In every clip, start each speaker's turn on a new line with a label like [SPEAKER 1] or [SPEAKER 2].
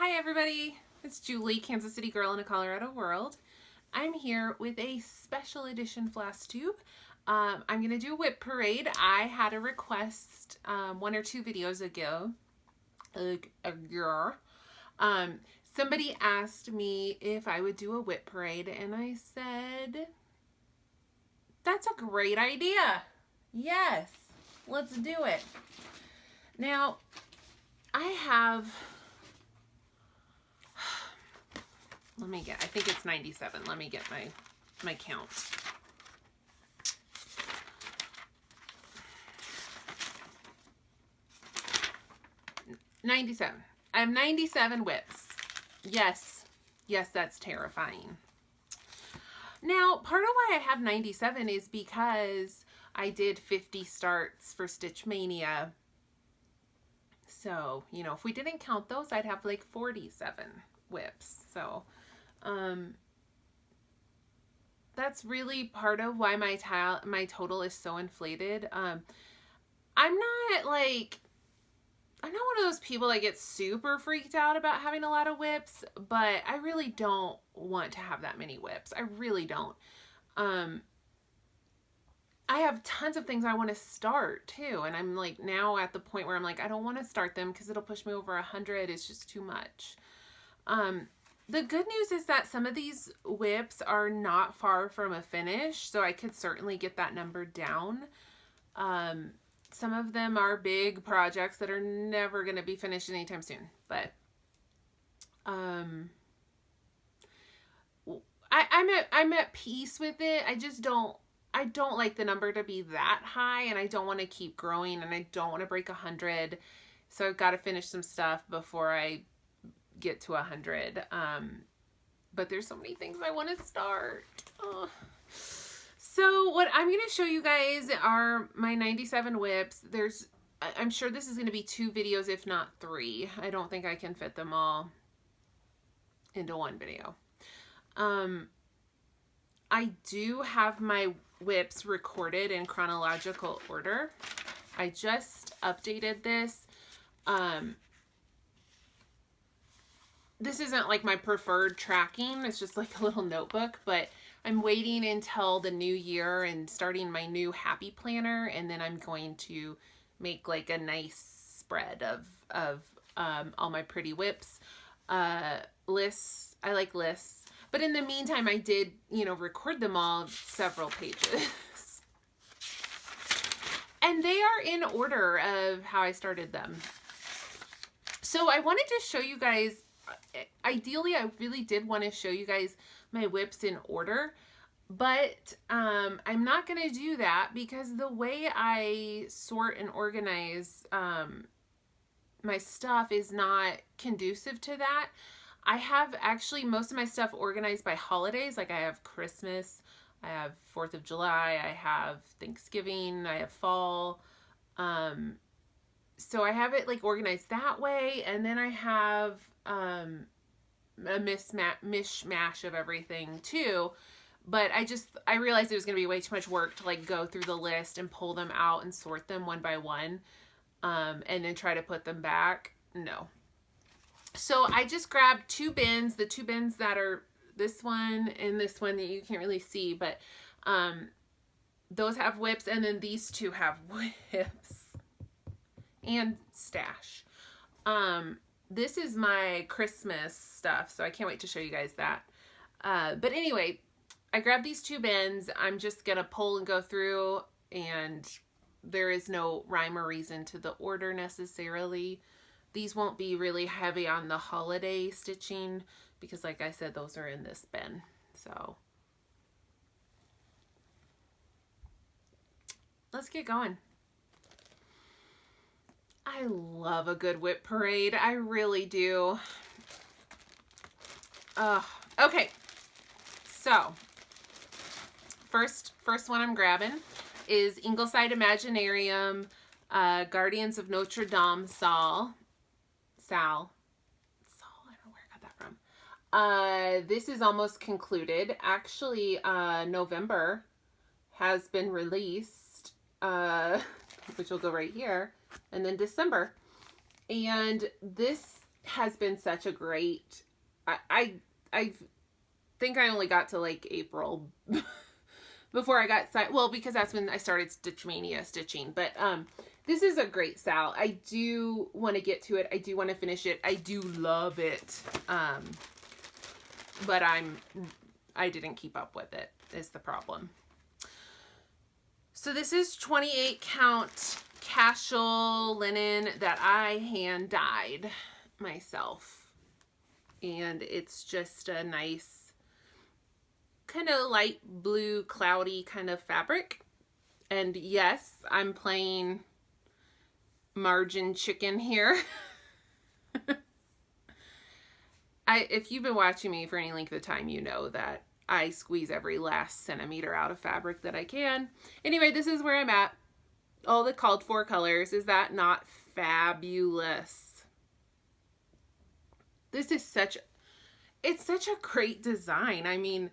[SPEAKER 1] Hi everybody, it's Julie, Kansas City girl in a Colorado world. I'm here with a special edition Flosstube. I'm going to do a WIP parade. I had a request 1 or 2 videos ago. Somebody asked me if I would do a WIP parade, and I said, that's a great idea. Yes, let's do it. Now, I have... I think it's 97. Let me get my count. $97. I have 97 WIPs. Yes, that's terrifying. Now, part of why I have 97 is because I did 50 starts for Stitch Mania. So, you know, if we didn't count those, I'd have like 47 WIPs. So, that's really part of why my total is so inflated. I'm not one of those people that gets super freaked out about having a lot of WIPs, but I really don't want to have that many WIPs. I really don't. I have tons of things I want to start too, and I'm like now at the point where I'm like, I don't want to start them because it'll push me over 100. It's just too much. The good news is that some of these WIPs are not far from a finish, so I could certainly get that number down. Some of them are big projects that are never going to be finished anytime soon, but I'm at peace with it. I don't like the number to be that high, and I don't want to keep growing, and I don't want to break 100. So I've got to finish some stuff before I get to 100. But there's so many things I want to start. So what I'm going to show you guys are my 97 WIPs. I'm sure this is going to be 2 videos, if not 3. I don't think I can fit them all into one video. I do have my WIPs recorded in chronological order. I just updated this. This isn't like my preferred tracking. It's just like a little notebook, but I'm waiting until the new year and starting my new happy planner, and then I'm going to make like a nice spread of all my pretty WIPs. Lists. I like lists. But in the meantime, I did, record them all several pages. And they are in order of how I started them. So I wanted to show you guys, ideally I really did want to show you guys my WIPs in order, but I'm not going to do that because the way I sort and organize my stuff is not conducive to that. I have actually most of my stuff organized by holidays. Like I have Christmas, I have 4th of July, I have Thanksgiving, I have fall. So I have it like organized that way. And then I have a mishmash of everything too. But I realized it was going to be way too much work to like go through the list and pull them out and sort them one by one. And then try to put them back. No. So I just grabbed 2 bins, the 2 bins that are this one and this one that you can't really see, but those have WIPs, and then these 2 have WIPs and stash. This is my Christmas stuff, so I can't wait to show you guys that. But anyway, I grabbed these 2 bins. I'm just gonna pull and go through, and there is no rhyme or reason to the order necessarily. These won't be really heavy on the holiday stitching because, like I said, those are in this bin. So let's get going. I love a good WIP parade. I really do. Okay. So first one I'm grabbing is Ingleside Imaginarium, Guardians of Notre Dame Sal. I don't know where I got that from. This is almost concluded. Actually, November has been released, which will go right here, and then December. And this has been such a great, I think I only got to like April before I got signed. Well, because that's when I started Stitchmania stitching. But this is a great sal. I do want to get to it. I do want to finish it. I do love it. But I didn't keep up with it is the problem. So this is 28 count casual linen that I hand dyed myself. And it's just a nice kind of light blue cloudy kind of fabric. And yes, I'm playing margin chicken here. If you've been watching me for any length of time, you know that I squeeze every last centimeter out of fabric that I can. Anyway, this is where I'm at. All the called for colors. Is that not fabulous? This is such a great design. I mean,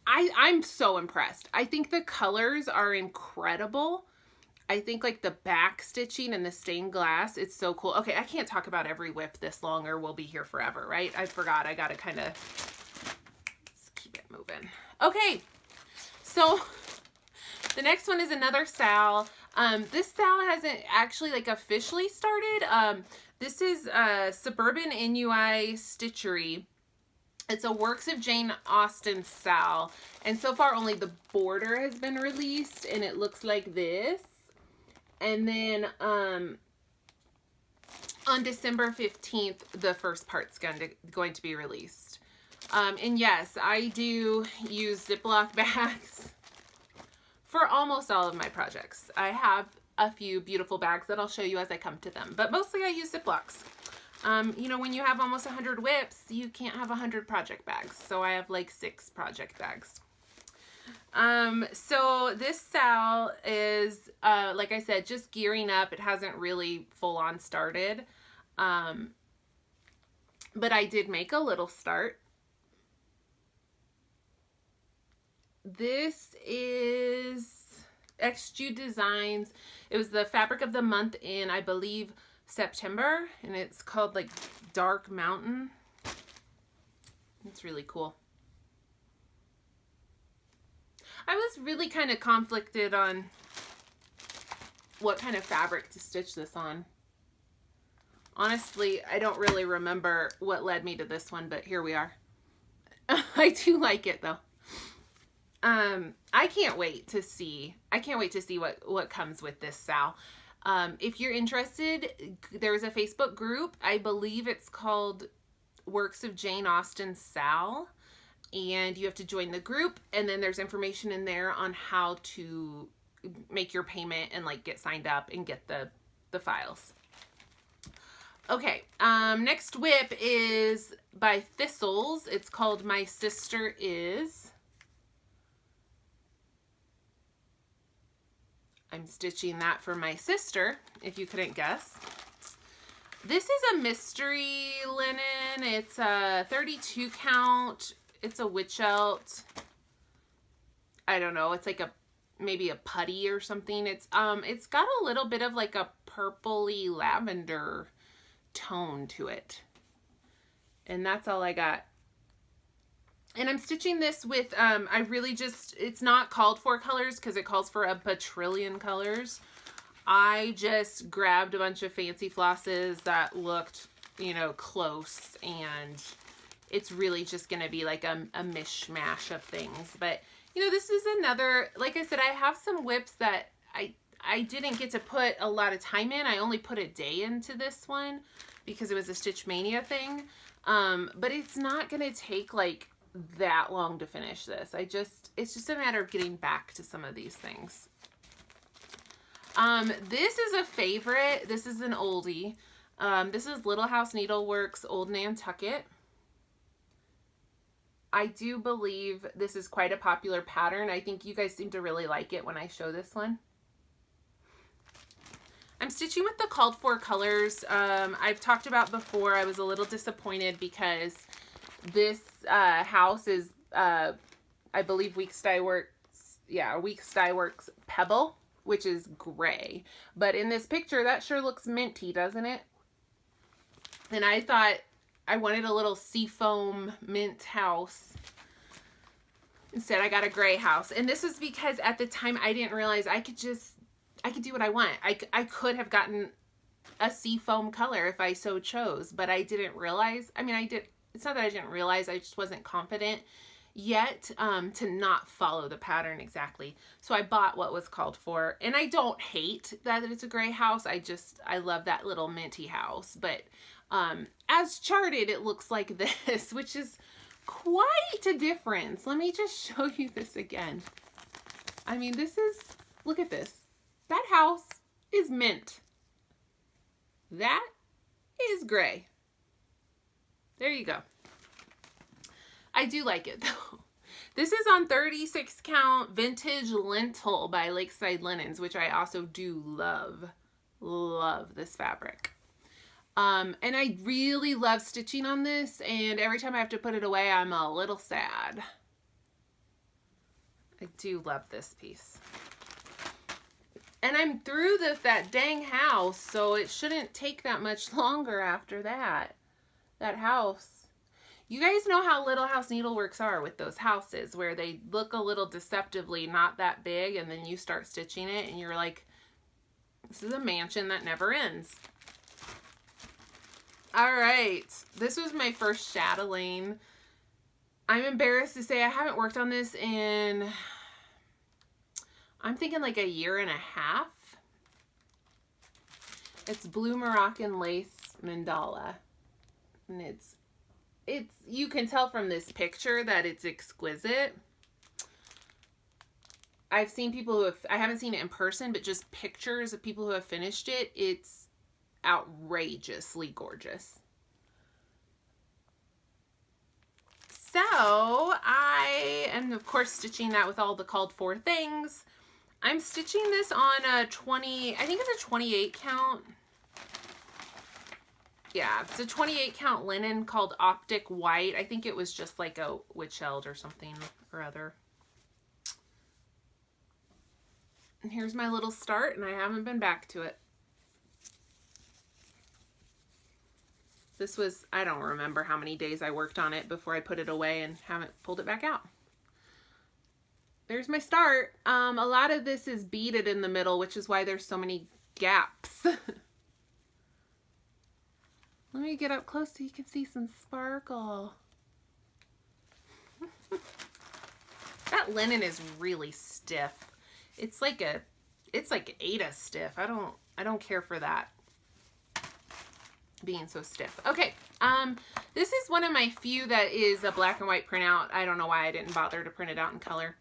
[SPEAKER 1] I'm so impressed. I think the colors are incredible. I think like the back stitching and the stained glass, it's so cool. Okay, I can't talk about every WIP this long or we'll be here forever, right? I forgot. I gotta kind of, let's keep it moving. Okay, so the next one is another sal. This sal hasn't actually like officially started. This is Suburban NUI Stitchery. It's a Works of Jane Austen sal. And so far only the border has been released and it looks like this. And then on December 15th, the first part's going to be released. And yes, I do use Ziploc bags for almost all of my projects. I have a few beautiful bags that I'll show you as I come to them, but mostly I use Ziplocs. You know, when you have almost 100 WIPs, you can't have 100 project bags. So I have like 6 project bags. So this sal is, like I said, just gearing up. It hasn't really full on started. But I did make a little start. This is XG Designs. It was the fabric of the month in, I believe, September, and it's called like Dark Mountain. It's really cool. I was really kind of conflicted on what kind of fabric to stitch this on. Honestly, I don't really remember what led me to this one, but here we are. I do like it though. I can't wait to see what comes with this sal. If you're interested, there's a Facebook group. I believe it's called Works of Jane Austen Sal. And you have to join the group, and then there's information in there on how to make your payment and like get signed up and get the files. Okay, next WIP is by Thistles. It's called My Sister Is. I'm stitching that for my sister, if you couldn't guess. This is a mystery linen. It's a 32 count. It's a Witchelt. I don't know. It's like maybe a putty or something. It's got a little bit of like a purpley lavender tone to it. And that's all I got. And I'm stitching this with, it's not called for colors because it calls for a bajillion colors. I just grabbed a bunch of fancy flosses that looked, you know, close, and it's really just going to be like a mishmash of things. But, you know, this is another, like I said, I have some WIPs that I didn't get to put a lot of time in. I only put a day into this one because it was a Stitchmania thing. But it's not going to take like that long to finish this. It's just a matter of getting back to some of these things. This is a favorite. This is an oldie. This is Little House Needleworks Old Nantucket. I do believe this is quite a popular pattern. I think you guys seem to really like it when I show this one. I'm stitching with the called for colors. I've talked about before, I was a little disappointed because this house is, I believe, Weeks Dye Works Pebble. which is gray. But in this picture, that sure looks minty, doesn't it? And I thought I wanted a little seafoam mint house. Instead, I got a gray house. And this was because at the time I didn't realize I could do what I want. I could have gotten a seafoam color if I so chose, but I didn't realize. I mean, I did. It's not that I didn't realize, I just wasn't confident yet to not follow the pattern exactly. So I bought what was called for, and I don't hate that it's a gray house. I love that little minty house, but as charted, it looks like this, which is quite a difference. Let me just show you this again. I mean, look at this. That house is mint. That is gray. There you go. I do like it though. This is on 36 count vintage lentil by Lakeside Linens, which I also do love. Love this fabric. And I really love stitching on this, and every time I have to put it away, I'm a little sad. I do love this piece. And I'm through that dang house, so it shouldn't take that much longer after that. That house. You guys know how Little House Needleworks are with those houses, where they look a little deceptively not that big, and then you start stitching it, and you're like, this is a mansion that never ends. All right, this was my first chatelaine. I'm embarrassed to say I haven't worked on this in, I'm thinking like a year and a half. It's blue Moroccan lace mandala, and it's you can tell from this picture that it's exquisite. I've seen people who I haven't seen it in person, but just pictures of people who have finished it. It's outrageously gorgeous. So I am, of course, stitching that with all the called for things. I'm stitching this on a 20, I think it's a 28 count. Yeah, it's a 28 count linen called Optic White. I think it was just like a witch eld or something or other. And here's my little start, and I haven't been back to it. This was, I don't remember how many days I worked on it before I put it away and haven't pulled it back out. There's my start. A lot of this is beaded in the middle, which is why there's so many gaps. Let me get up close so you can see some sparkle. That linen is really stiff. It's like Ada stiff. I don't care for that being so stiff. Okay, this is one of my few that is a black and white printout. I don't know why I didn't bother to print it out in color.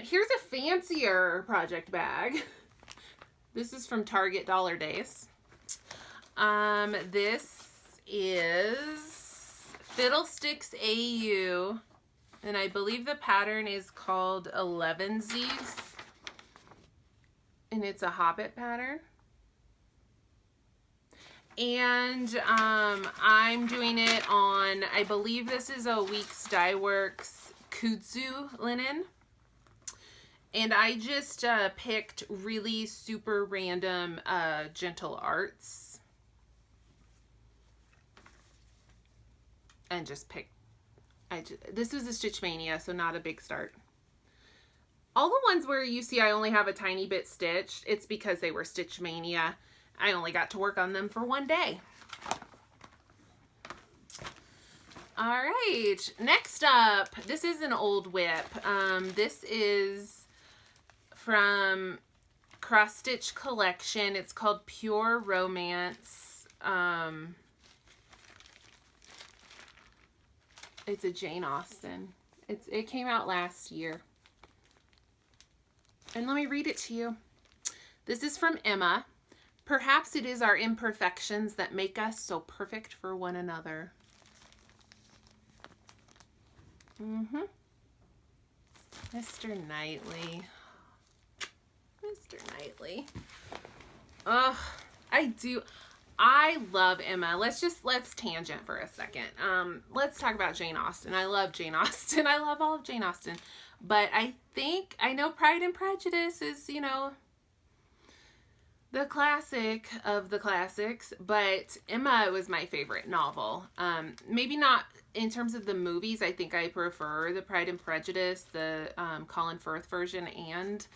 [SPEAKER 1] Here's a fancier project bag. This is from Target Dollar Days. This is Fiddlesticks AU, and I believe the pattern is called 11sies, and it's a Hobbit pattern. And I'm doing it on, I believe this is a Weeks Dye Works kudzu linen. And I just picked really super random Gentle Arts. And just picked, this was a Stitch Mania, so not a big start. All the ones where you see I only have a tiny bit stitched, it's because they were Stitch Mania. I only got to work on them for one day. All right, next up, this is an old WIP. This is from Cross Stitch Collection. It's called Pure Romance. It's a Jane Austen. It came out last year. And let me read it to you. This is from Emma. Perhaps it is our imperfections that make us so perfect for one another. Mr. Knightley. Mr. Knightley. Ugh, I love Emma. Let's tangent for a second. Let's talk about Jane Austen. I love Jane Austen. I love all of Jane Austen. But I know Pride and Prejudice is, you know, the classic of the classics, but Emma was my favorite novel. Maybe not in terms of the movies. I think I prefer the Pride and Prejudice, the Colin Firth version, and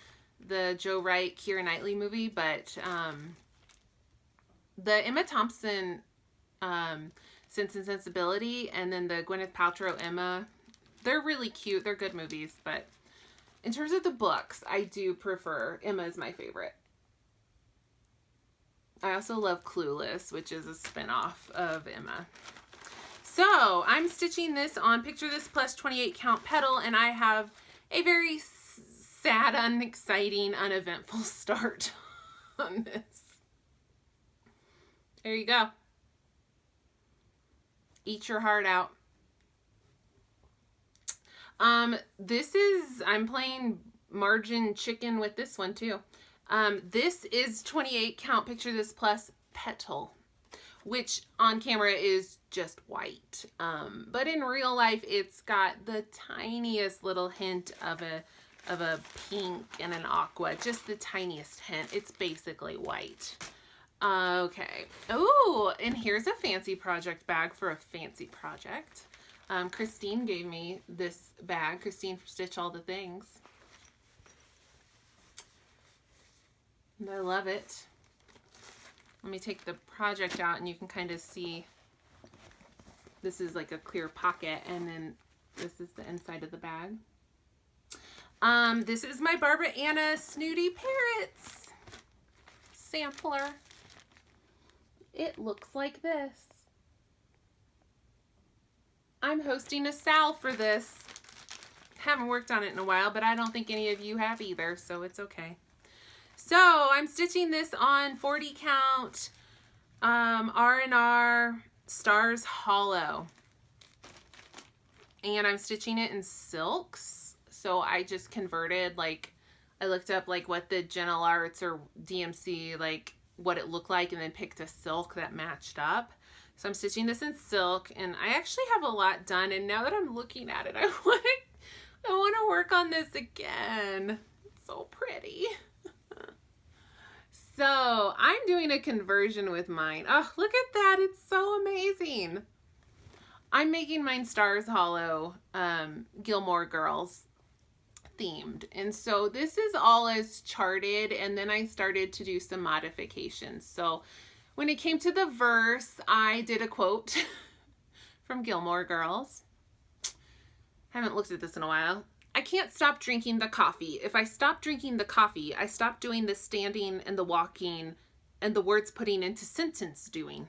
[SPEAKER 1] the Joe Wright, Keira Knightley movie. But the Emma Thompson Sense and Sensibility, and then the Gwyneth Paltrow Emma, they're really cute. They're good movies. But in terms of the books, I do prefer Emma is my favorite. I also love Clueless, which is a spinoff of Emma. So I'm stitching this on Picture This Plus 28 count petal, and I have a very sad, unexciting, uneventful start on this. There you go. Eat your heart out. I'm playing margin chicken with this one too. This is 28 count Picture This Plus petal, which on camera is just white. But in real life, it's got the tiniest little hint of a pink and an aqua, just the tiniest hint. It's basically white. Okay. Oh, and here's a fancy project bag for a fancy project. Christine gave me this bag. Christine from Stitch All the Things. And I love it. Let me take the project out and you can kind of see this is like a clear pocket, and then this is the inside of the bag. This is my Barbara Anna Snooty Parrots sampler. It looks like this. I'm hosting a sal for this. Haven't worked on it in a while, but I don't think any of you have either, so it's okay. So I'm stitching this on 40 count R&R Stars Hollow. And I'm stitching it in silks. So I just converted, like, I looked up like what the Gentle Arts or DMC, like what it looked like, and then picked a silk that matched up. So I'm stitching this in silk, and I actually have a lot done, and now that I'm looking at it, I want to work on this again. It's so pretty. So I'm doing a conversion with mine. Oh, look at that. It's so amazing. I'm making mine Stars Hollow Gilmore Girls themed. And so this is all as charted, and then I started to do some modifications. So when it came to the verse, I did a quote from Gilmore Girls. Haven't looked at this in a while. I can't stop drinking the coffee. If I stop drinking the coffee, I stop doing the standing and the walking and the words putting into sentence doing.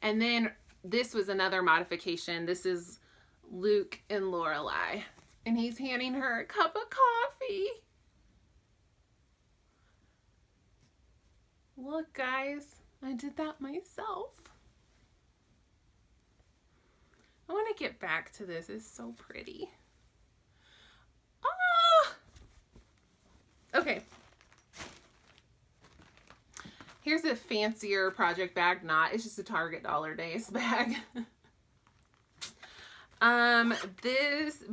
[SPEAKER 1] And then this was another modification. This is Luke and Lorelai, and he's handing her a cup of coffee. Look, guys, I did that myself. I want to get back to this. It's so pretty. Ah! Okay. Here's a fancier project bag knot. It's just a Target Dollar Days bag. But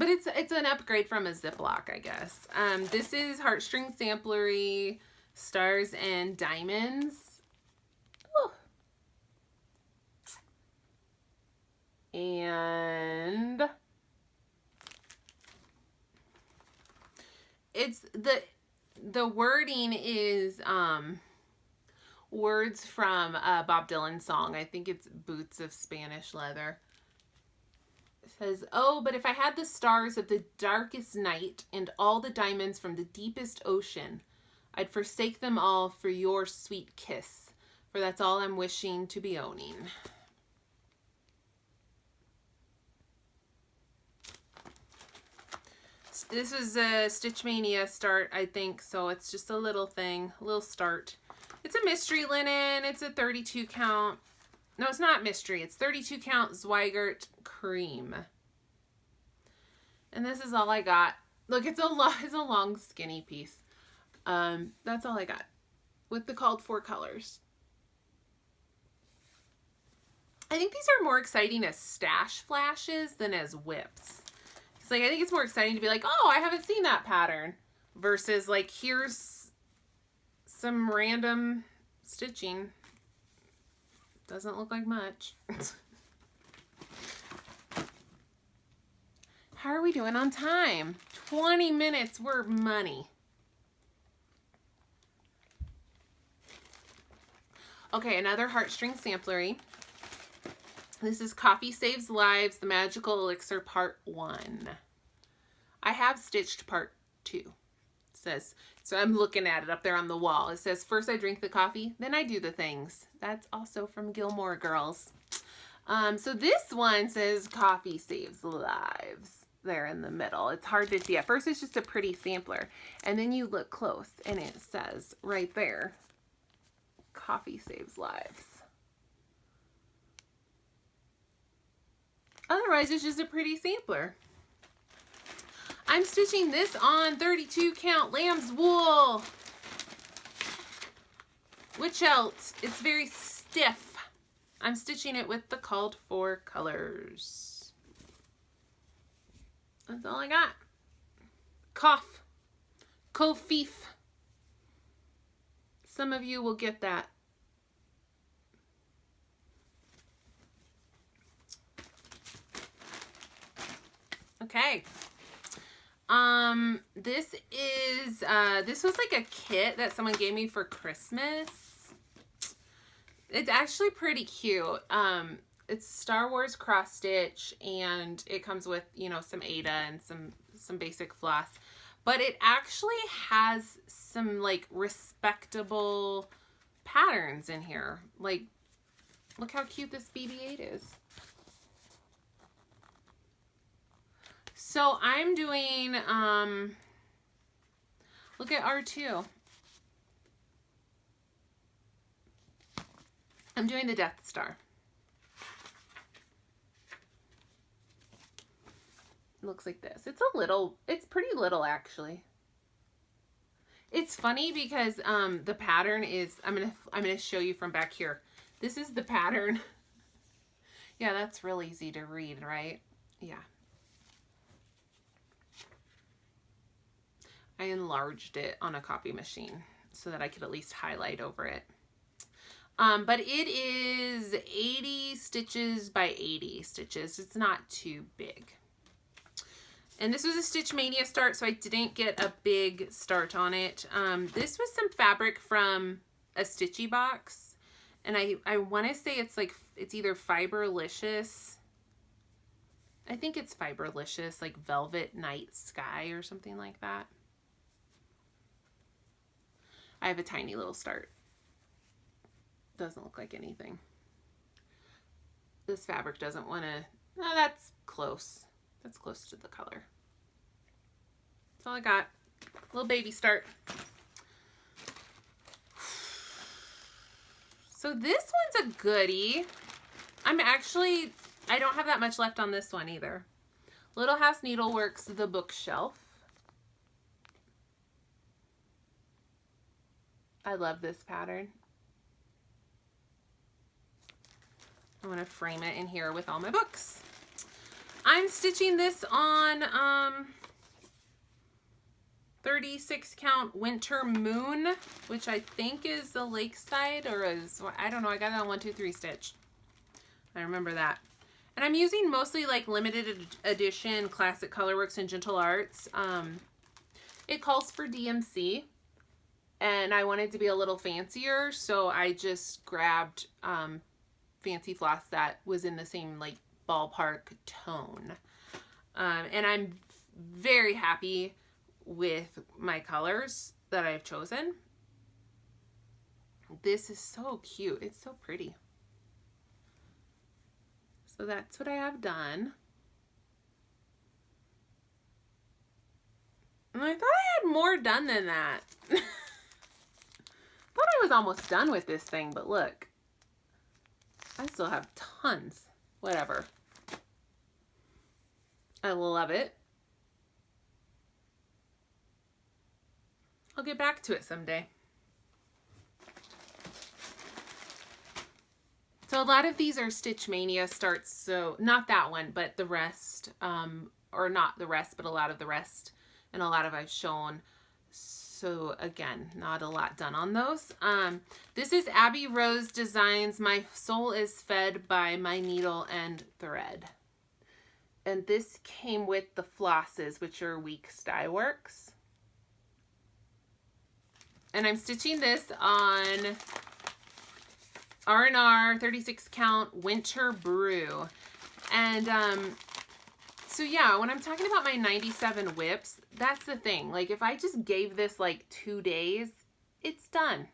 [SPEAKER 1] it's an upgrade from a Ziploc, I guess. This is Heartstring Samplery Stars and Diamonds. Ooh. And it's the wording is words from a Bob Dylan song. I think it's Boots of Spanish Leather. It says, "Oh, but if I had the stars of the darkest night and all the diamonds from the deepest ocean, I'd forsake them all for your sweet kiss, for that's all I'm wishing to be owning." This is a Stitch Mania start, I think, so it's just a little thing, a little start. It's a mystery linen. It's a 32 count. No, it's not mystery. It's 32 count Zweigart cream. And this is all I got. Look, it's a long skinny piece. That's all I got with the called for colors. I think these are more exciting as stash flashes than as whips. It's like, I think it's more exciting to be like, oh, I haven't seen that pattern. versus like here's some random stitching. Doesn't look like much. How are we doing on time? 20 minutes, we're money. Okay, another heartstring samplery. This is Coffee Saves Lives, the Magical Elixir Part 1. I have stitched Part 2. It says, so I'm looking at it up there on the wall. It says, first I drink the coffee, then I do the things. That's also from Gilmore Girls. So this one says Coffee Saves Lives there in the middle. It's hard to see. At first it's just a pretty sampler. And then you look close and it says right there, Coffee Saves Lives. Otherwise it's just a pretty sampler. I'm stitching this on 32 count lamb's wool. Which else? It's very stiff. I'm stitching it with the called for colors. That's all I got. Cough. Kofif. Some of you will get that. Okay. This was like a kit that someone gave me for Christmas. It's actually pretty cute. It's Star Wars cross stitch, and it comes with, you know, some Aida and some basic floss, but it actually has some like respectable patterns in here. Like, look how cute this BB-8 is. So I'm doing, look at R2. I'm doing the Death Star. It looks like this. It's pretty little actually. It's funny because the pattern is, I'm gonna show you from back here. This is the pattern. Yeah, that's real easy to read, right? Yeah. I enlarged it on a copy machine so that I could at least highlight over it. But it is 80 stitches by 80 stitches. It's not too big. And this was a Stitch Mania start, so I didn't get a big start on it. This was some fabric from a Stitchy box. And I want to say it's like, it's either Fiberlicious. I think it's Fiberlicious, like Velvet Night Sky or something like that. I have a tiny little start. Doesn't look like anything. This fabric doesn't want to, no, that's close. That's close to the color. That's all I got. Little baby start. So this one's a goodie. I don't have that much left on this one either. Little House Needleworks, The Bookshelf. I love this pattern. I want to frame it in here with all my books. I'm stitching this on 36 count Winter Moon, which I think is the Lakeside, or is, I don't know, I got it on 1, 2, 3 stitch. I remember that. And I'm using mostly like limited edition Classic Colorworks and Gentle Arts. It calls for DMC, and I wanted to be a little fancier, so I just grabbed fancy floss that was in the same like ballpark tone. And I'm very happy with my colors that I've chosen. This is so cute. It's so pretty. So that's what I have done. And I thought I had more done than that. Thought I was almost done with this thing, but look. I still have tons. Whatever. I love it. I'll get back to it someday. So a lot of these are Stitch Mania starts, so not that one, but the rest, or not the rest, but a lot of the rest, and a lot of I've shown. So again, not a lot done on those. This is Abby Rose Designs. My soul is fed by my needle and thread. And this came with the flosses, which are Week Stye Works. And I'm stitching this on R&R 36 count Winter Brew. And so yeah, when I'm talking about my 97 WIPs, that's the thing. Like if I just gave this like 2 days, it's done.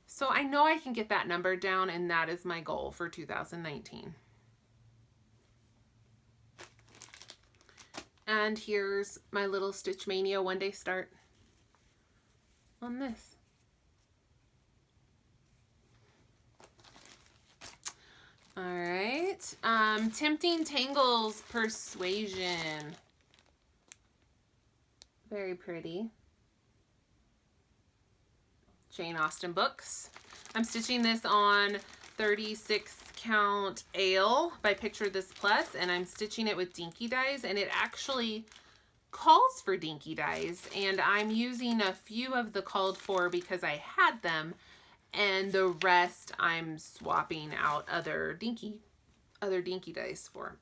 [SPEAKER 1] So I know I can get that number down, and that is my goal for 2019. And here's my little Stitch Mania one-day start on this. All right, Tempting Tangles Persuasion. Very pretty. Jane Austen books. I'm stitching this on 36 count Ale by Picture This Plus, and I'm stitching it with dinky dies, and it actually calls for dinky dies, and I'm using a few of the called for because I had them, and the rest I'm swapping out other dinky dies for.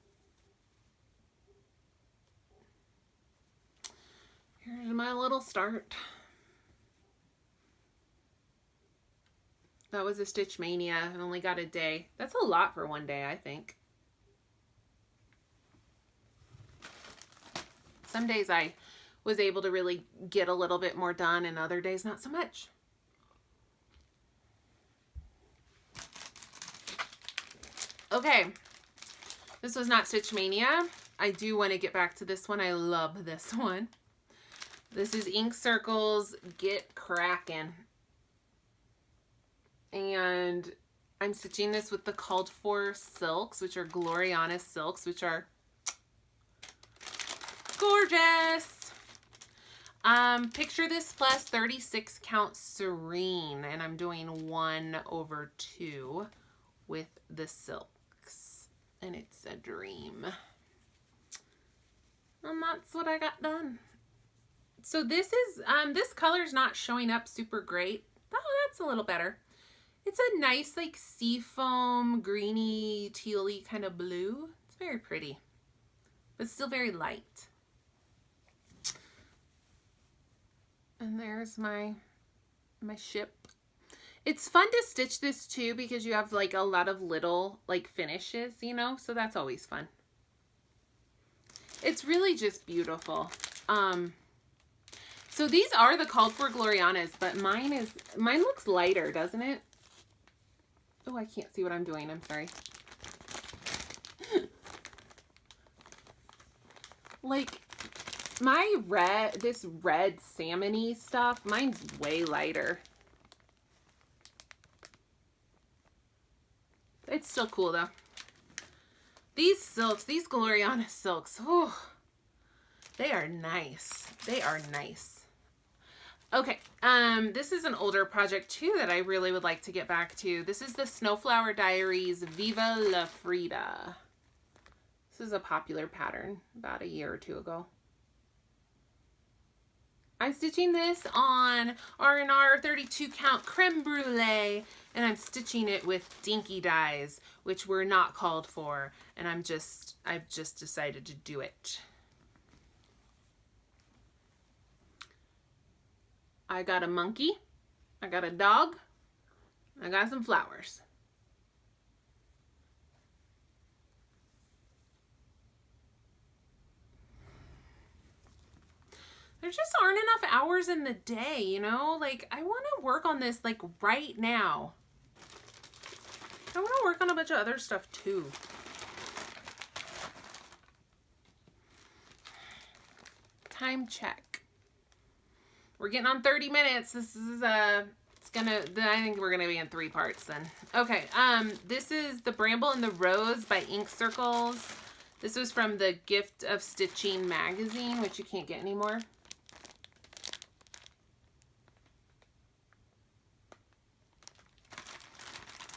[SPEAKER 1] Here's my little start. That was a Stitch Mania. I only got a day. That's a lot for one day, I think. Some days I was able to really get a little bit more done, and other days not so much. Okay, this was not Stitch Mania. I do want to get back to this one. I love this one. This is Ink Circles Get Crackin'. And I'm stitching this with the called for silks, which are Gloriana silks, which are gorgeous. Picture This Plus 36 count Serene, and I'm doing 1/2 with the silks, and it's a dream. And that's what I got done. So this is, this color's not showing up super great. Oh, that's a little better. It's a nice like seafoam, greeny, tealy kind of blue. It's very pretty, but still very light. And there's my ship. It's fun to stitch this too because you have like a lot of little like finishes, you know, so that's always fun. It's really just beautiful. So these are the called for Glorianas, but mine looks lighter, doesn't it? Oh, I can't see what I'm doing. I'm sorry. Like my this red salmon-y stuff, mine's way lighter. It's still cool though. These silks, these Gloriana silks, oh, they are nice. They are nice. Okay, this is an older project too that I really would like to get back to. This is the Snowflower Diaries Viva La Frida. This is a popular pattern about a year or two ago. I'm stitching this on R&R 32 count Creme Brulee, and I'm stitching it with dinky dies, which were not called for, and I've just decided to do it. I got a monkey, I got a dog, I got some flowers. There just aren't enough hours in the day, you know? Like, I want to work on this, like, right now. I want to work on a bunch of other stuff, too. Time check. We're getting on 30 minutes. This is, I think we're gonna be in 3 parts then. Okay, this is The Bramble and the Rose by Ink Circles. This was from the Gift of Stitching magazine, which you can't get anymore.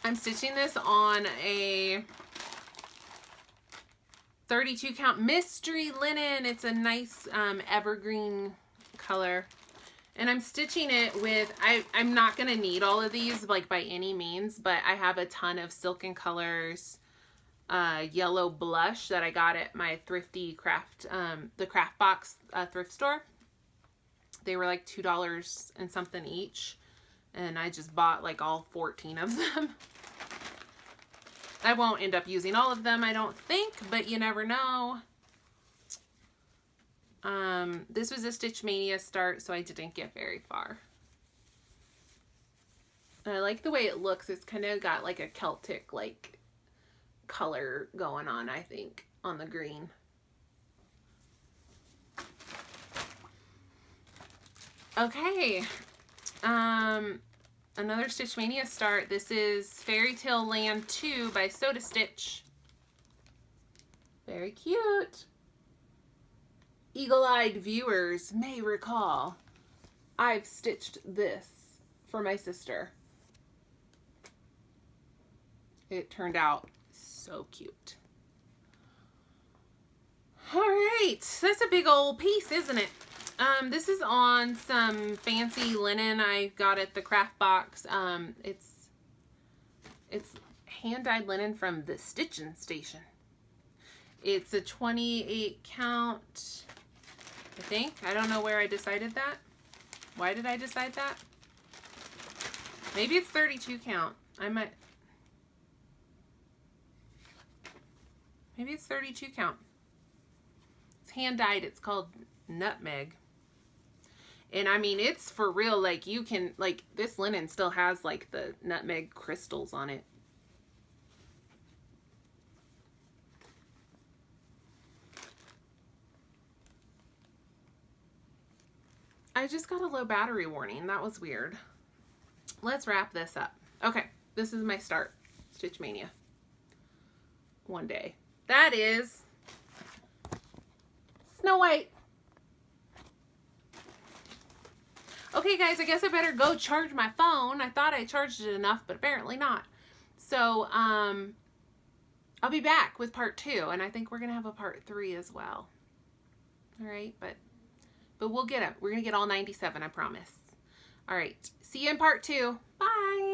[SPEAKER 1] I'm stitching this on a 32 count Mystery Linen. It's a nice evergreen color. And I'm stitching it with, I'm not going to need all of these like by any means, but I have a ton of Silken Colors yellow blush that I got at my thrifty craft, the craft box thrift store. They were like $2 and something each. And I just bought like all 14 of them. I won't end up using all of them, I don't think, but you never know. This was a Stitch Mania start, so I didn't get very far. And I like the way it looks. It's kind of got like a Celtic like color going on, I think, on the green. Okay. Another Stitch Mania start. This is Fairy Tale Land 2 by Soda Stitch. Very cute. Eagle-eyed viewers may recall I've stitched this for my sister. It turned out so cute. All right, that's a big old piece, isn't it? This is on some fancy linen I got at the craft box. It's hand-dyed linen from the Stitchin' Station. It's a 28 count, I think. I don't know where I decided that. Why did I decide that? Maybe it's 32 count. Maybe it's 32 count. It's hand-dyed. It's called Nutmeg. And I mean, it's for real. Like, you can, like, this linen still has like the nutmeg crystals on it. I just got a low battery warning. That was weird. Let's wrap this up. Okay, this is my start. Stitch Mania. One day. That is Snow White. Okay, guys, I guess I better go charge my phone. I thought I charged it enough, but apparently not. So, I'll be back with part 2, and I think we're going to have a part 3 as well. All right, but we'll get it. We're going to get all 97, I promise. All right, see you in part 2. Bye.